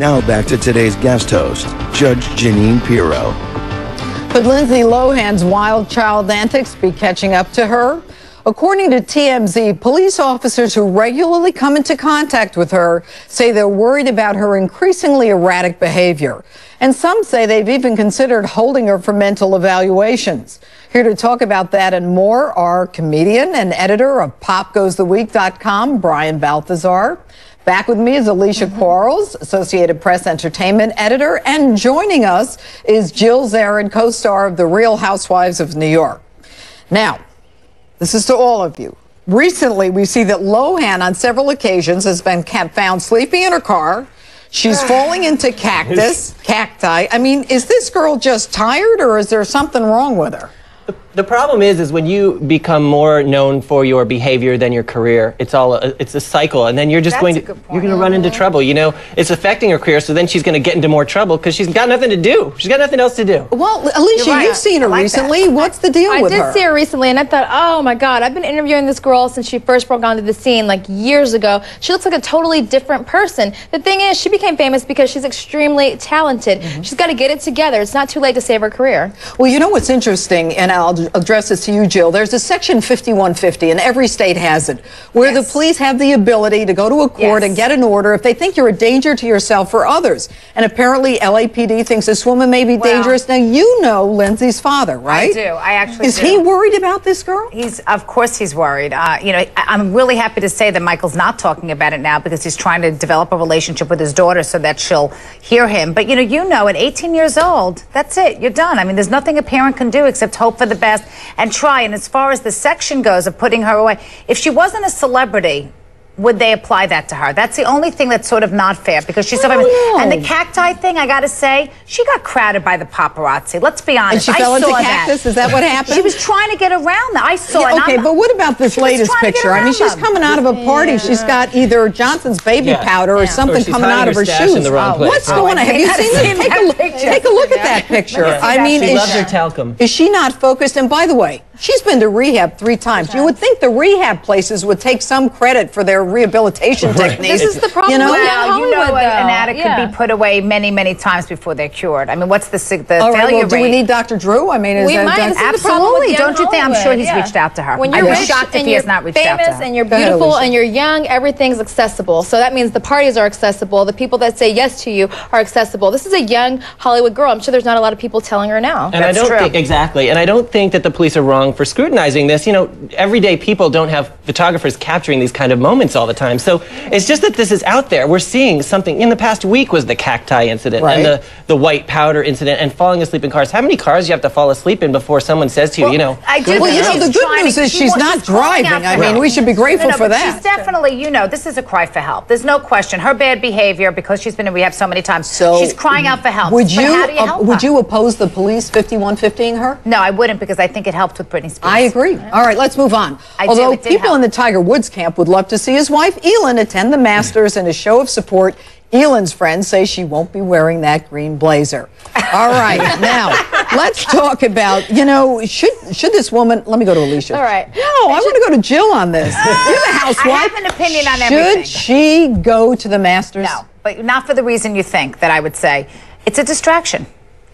Now back to today's guest host, Judge Jeanine Pirro. Could Lindsay Lohan's wild child antics be catching up to her? According to TMZ, police officers who regularly come into contact with her say they're worried about her increasingly erratic behavior. And some say they've even considered holding her for mental evaluations. Here to talk about that and more are comedian and editor of PopGoesTheWeek.com, Brian Balthazar. Back with me is Alicia Quarles, Associated Press Entertainment editor, and joining us is Jill Zarin, co-star of The Real Housewives of New York. Now, this is to all of you. Recently, we see that Lohan on several occasions has been found sleeping in her car. She's falling into cacti. I mean, is this girl just tired or is there something wrong with her? The problem is when you become more known for your behavior than your career, it's a cycle, and then you're just going to run into trouble. You know, it's affecting her career, so then she's going to get into more trouble because she's got nothing to do. She's got nothing else to do. Well, Alicia, you've seen her recently. What's the deal with her? I did see her recently, and I thought, oh my God, I've been interviewing this girl since she first broke onto the scene like years ago. She looks like a totally different person. The thing is, she became famous because she's extremely talented. She's got to get it together. It's not too late to save her career. Well, you know what's interesting, and I'll address this to you, Jill. There's a section 5150, and every state has it, where the police have the ability to go to a court and get an order if they think you're a danger to yourself or others. And apparently LAPD thinks this woman may be dangerous. Now, you know Lindsay's father, right? I do. I actually Is he worried about this girl? Of course he's worried. You know, I'm really happy to say that Michael's not talking about it now because he's trying to develop a relationship with his daughter so that she'll hear him. But, you know, at 18 years old, that's it. You're done. I mean, there's nothing a parent can do except hope for the best and try. And as far as the section goes of putting her away, if she wasn't a celebrity, would they apply that to her? That's the only thing that's sort of not fair because she's so famous. And the cacti thing, I got to say, she got crowded by the paparazzi. Let's be honest. And she fell into cactus? Is that what happened? She was trying to get around that. I saw it. Okay, but what about this latest picture? I mean, she's coming out of a party. She's got either Johnson's baby powder or something coming out of her shoes. What's going on? Have you seen this? Take a look at that picture. I mean, she loves her talcum. Is she not focused? And by the way, she's been to rehab 3 times. You would think the rehab places would take some credit for their rehabilitation techniques. This is the problem. You know, Hollywood, an addict could be put away many, many times before they're cured. I mean, what's the failure rate? Do we need Dr. Drew? I mean, absolutely. Don't you think? I'm sure he's reached out to her. When you're rich shocked if he has not reached out to her. Famous and you're beautiful and you're young, everything's accessible. So that means the parties are accessible. The people that say yes to you are accessible. This is a young Hollywood girl. I'm sure there's not a lot of people telling her now. And I don't think and I don't think that the police are wrong for scrutinizing this. You know, everyday people don't have photographers capturing these kind of moments all the time. So it's just that this is out there. We're seeing something. In the past week was the cacti incident and the white powder incident and falling asleep in cars. How many cars do you have to fall asleep in before someone says to you, you know? Well, you know, the good news is she's not driving. I mean, we should be grateful for that. She's definitely, you know, this is a cry for help. There's no question. Her bad behavior, because she's been in rehab so many times, she's crying out for help. Would you oppose the police 5150ing her? No, I wouldn't, because I think it helped with Britney Spears. I agree. All right, let's move on. Although people in the Tiger Woods camp would love to see his wife, Elin, attend the Masters in a show of support. Elin's friends say she won't be wearing that green blazer. All right, now, let's talk about, you know, should this woman, let me go to Alicia. All right. No, I want to go to Jill on this. You're the housewife. I have an opinion on everything. Should she go to the Masters? No, but not for the reason you think that I would say. It's a distraction.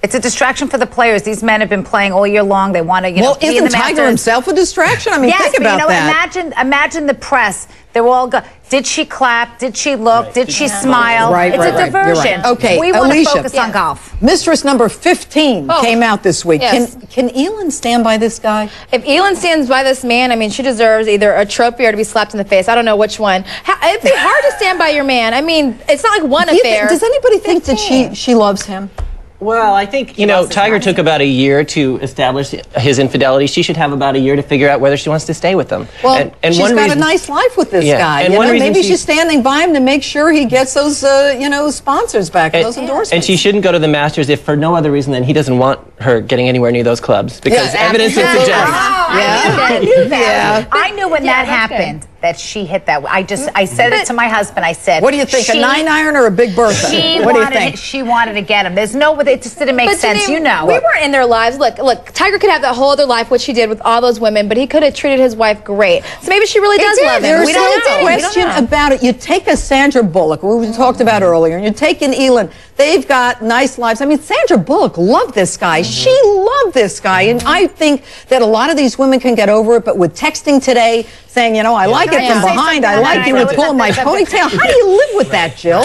It's a distraction for the players. These men have been playing all year long. They want to, be in the Masters. Well, isn't Tiger himself a distraction? I mean, think about that. Imagine the press. They're all did she clap? Did she look? Did she smile? It's a diversion. Okay, we want to focus on golf. Mistress number 15 came out this week. Can Elin stand by this guy? If Elin stands by this man, I mean, she deserves either a trophy or to be slapped in the face. I don't know which one. It'd be hard to stand by your man. I mean, it's not like one affair. Does anybody think that she loves him? Well, I think, you know, Tiger took about a year to establish his infidelity. She should have about a year to figure out whether she wants to stay with him. Well, she's got a nice life with this guy. And maybe she's standing by him to make sure he gets those, you know, sponsors back, those endorsements. And she shouldn't go to the Masters if for no other reason than he doesn't want her getting anywhere near those clubs because evidence would absolutely. suggest. I knew that. Yeah. I knew when that that's happened that she hit that. I said it to my husband. I said, What do you think, a 9-iron or a Big Bertha? What do you think? She wanted to get him. There's no way. It just didn't make sense. Janine, You know. we weren't in their lives. Look, Tiger could have that whole other life, which he did with all those women, but he could have treated his wife great. So maybe she really does love him. There's We no don't know. question about it. You take a Sandra Bullock, who we talked about earlier, and you take an Elin. They've got nice lives. I mean, Sandra Bullock loved this guy. She loved this guy. And I think that a lot of these women can get over it, but with texting today, saying, you know, I like it from behind, I like you with pulling my ponytail. How do you live with that, Jill?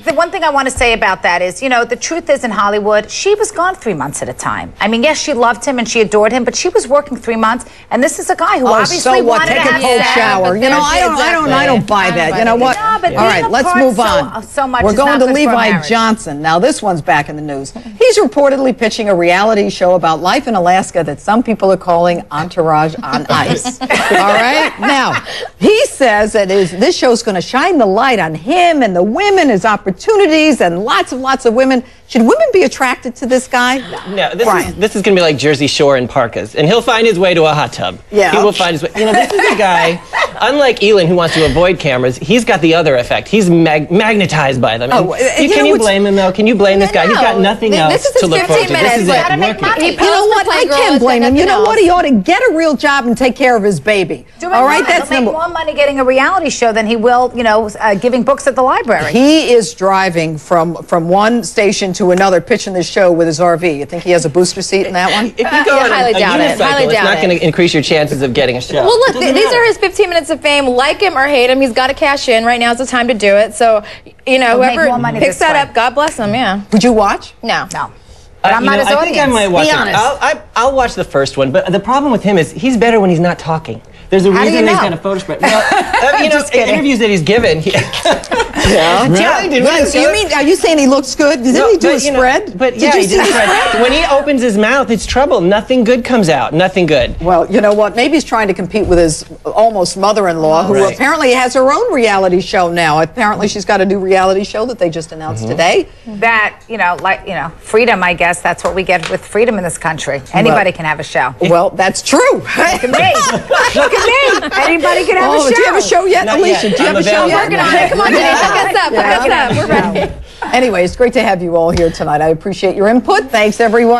The one thing I want to say about that is, you know, the truth is in Hollywood, she was gone 3 months at a time. I mean, yes, she loved him and she adored him, but she was working 3 months, and this is a guy who obviously so what? wanted Take to a have cold sex. shower. You know, I don't buy that. You know what? No, but all right, being let's apart move on. so much We're is going not to good for a Levi marriage. Johnson. Now, this one's back in the news. He's reportedly pitching a reality show about life in Alaska that some people are calling Entourage on Ice. All right? Now, he says that this show's going to shine the light on him and the women, his opportunities, and lots of women. Should women be attracted to this guy? No, this is going to be like Jersey Shore in parkas, and he'll find his way to a hot tub. Yeah. He will find his way. You know, this is a guy, unlike Elin, who wants to avoid cameras, he's got the other effect. He's magnetized by them. Can you blame him, though? Can you blame this guy? He's got nothing else This is to look forward to. This is it. You know what? I can't blame him. You know what? He ought to get a real job and take care of his baby. All right, that's He'll make more money getting a reality show than he will, you know, giving books at the library. He is driving from one station to another, pitching this show with his RV. You think he has a booster seat in that one? If you go on highly a doubt it. unicycle, Highly it's doubt not it. going to increase your chances of getting a show. Well, look, these are his 15 minutes of fame. Like him or hate him, he's got to cash in. Right now is the time to do it. So, you know, He'll make more whoever money picks this that way. up, God bless him, yeah. Would you watch? No. No. But I'm not his I audience. think I might watch Be it. honest. I'll watch the first one, but the problem with him is he's better when he's not talking. There's a How do reason you he's know? got a photo spread. Well, you know, in interviews that he's given. Yeah. Really? So you mean, are you saying he looks good? Didn't he do a spread? But Did yeah, you he see did the spread. When he opens his mouth, it's trouble. Nothing good comes out. Nothing good. Well, you know what? Maybe he's trying to compete with his almost mother-in-law, who Right. apparently has her own reality show now. Apparently, she's got a new reality show that they just announced today. That, you know, like, you know, freedom, I guess. That's what we get with freedom in this country. Anybody can have a show. Well, that's true. Look at me. Look at me. Anybody can have a show. Do you have a show yet, Not Alicia? yet. Do you have I'm a show available. yet? Working on it. Come on, Janine. Hook us up. Hook us up. We're ready. Anyway, it's great to have you all here tonight. I appreciate your input. Thanks, everyone.